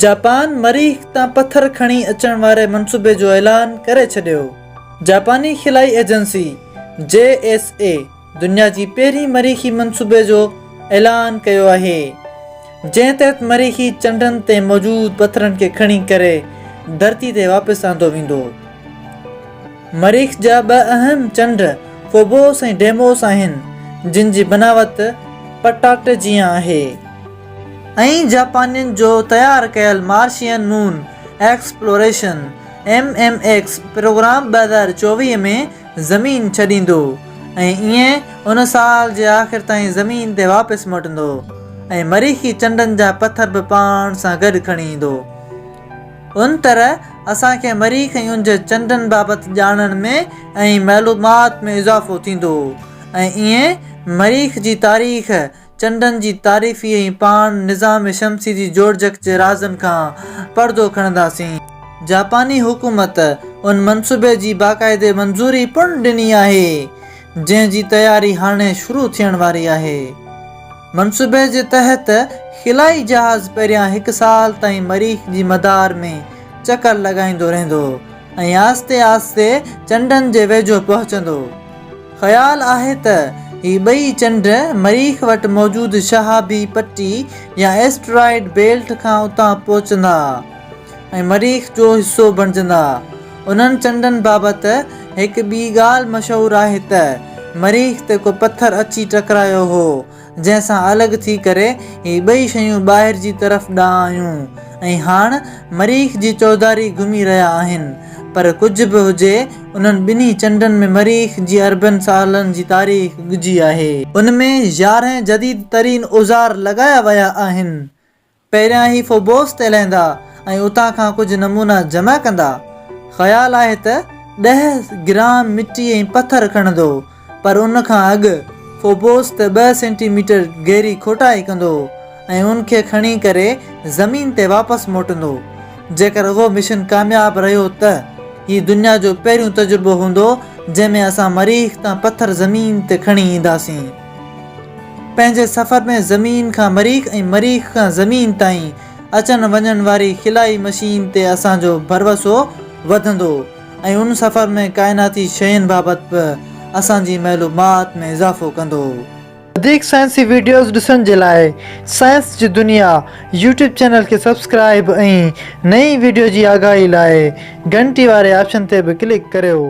Japan मरीख़ तां पत्थर खणी अचण वारे मनसूबे जो ऐलान करे छॾियो। जापानी खिलाई एजेंसी JSA दुनिया जी पहिरीं मरीख़ी मनसूबे जो ऐलान कयो आहे, जंहिं तहत मरीख़ी चंडनि ते मौजूदु पत्थरनि खे खणी करे धरती ते वापसि आंदो वेंदो। मरीख़ जा ॿ अहम चंड फोबोस ऐं डेमोस आहिनि, जिन जी बनावट पटाटे जीअं आहे, ऐं जापानियुनि जो तयारु कयल Martian moon exploration MMX programme 2024 में ज़मीन छॾींदो ऐं ईअं उन साल जे आख़िर ताईं ज़मीन ते वापसि मोटंदो ऐं मरीख़ी चंडनि जा पत्थर बि पाण सां गॾु खणी ईंदो। उन तरह असांखे मरीख़ ऐं उन जे चंडनि बाबति ॼाणण में ऐं मालूमात में इज़ाफ़ो थींदो ऐं ईअं मरीख़ जी तारीख़, चंडनि जी तारीफ़ी ऐं पाण निज़ाम शमसी जी जोड़जक जे राज़नि खां पर्दो खणंदासीं। जापानी हुकूमत उन मनसूबे जी बाक़ाइदे मंज़ूरी पिणु ॾिनी आहे, जंहिं जी तयारी हाणे शुरू थियण वारी आहे। मनसूबे जे तहत खिलाई जहाज़ पहिरियां 1 साल ताईं मरीख़ जी मदार में चकर लॻाईंदो रहंदो ऐं आस्ते आस्ते चंडनि जे वेझो पहुचंदो। ख़्यालु आहे त ही ॿई चंड मरीख़ वटि मौजूदु शहाबी पट्टी या एस्ट्रॉइड बेल्ट खां उतां पहुचंदा ऐं मरीख़ जो हिसो बणिजंदा। उन्हनि चंडनि बाबति हिकु ॿी ॻाल्हि मशहूरु आहे त मरीख़ ते को पत्थर अची टकरायो हो, जंहिंसां अलॻि थी करे ही ॿई शयूं ॿाहिरि जी तरफ़ ॾांहुं आयूं ऐं हाणे मरीख़ जी चौधारी घुमी रहिया आहिनि। पर कुझु बि हुजे, उन्हनि ॿिन्ही चंडनि में मरीख़ जी अरबनि सालनि जी तारीख़ ॻुझी आहे। उन में 11 जदीद तरीन औज़ार लॻाया विया आहिनि। पहिरियां ई फोबोस ते लहंदा ऐं उतां खां कुझु नमूना जमा कंदा। ख़्यालु आहे त 10 ग्राम मिटी ऐं पत्थर खणंदो, पर उन खां अॻु फोबोस ते 2 सेंटीमीटर गहरी खोटाई कंदो ऐं उनखे खणी करे ज़मीन ते वापसि मोटंदो। जेकर उहो मिशन कामयाबु रहियो त ही दुनिया जो पहिरियों तजुर्बो हूंदो जंहिंमें असां मरीख़ तां पत्थर ज़मीन ते खणी ईंदासीं। पंहिंजे सफ़र में ज़मीन खां मरीख़ ऐं मरीख़ खां ज़मीन ताईं अचण वञण वारी खिलाई मशीन ते असांजो भरवसो वधंदो ऐं उन सफ़र में काइनाती शयुनि बाबति बि असांजी मालूमात में इज़ाफ़ो कंदो। वधीक साइंसी वीडियोज़ ॾिसण जे लाइ साइंस जी दुनिया YouTube चैनल खे सब्सक्राइब ऐं नई वीडियो जी आगाही लाइ घंटी वारे ऑप्शन ते बि क्लिक करियो।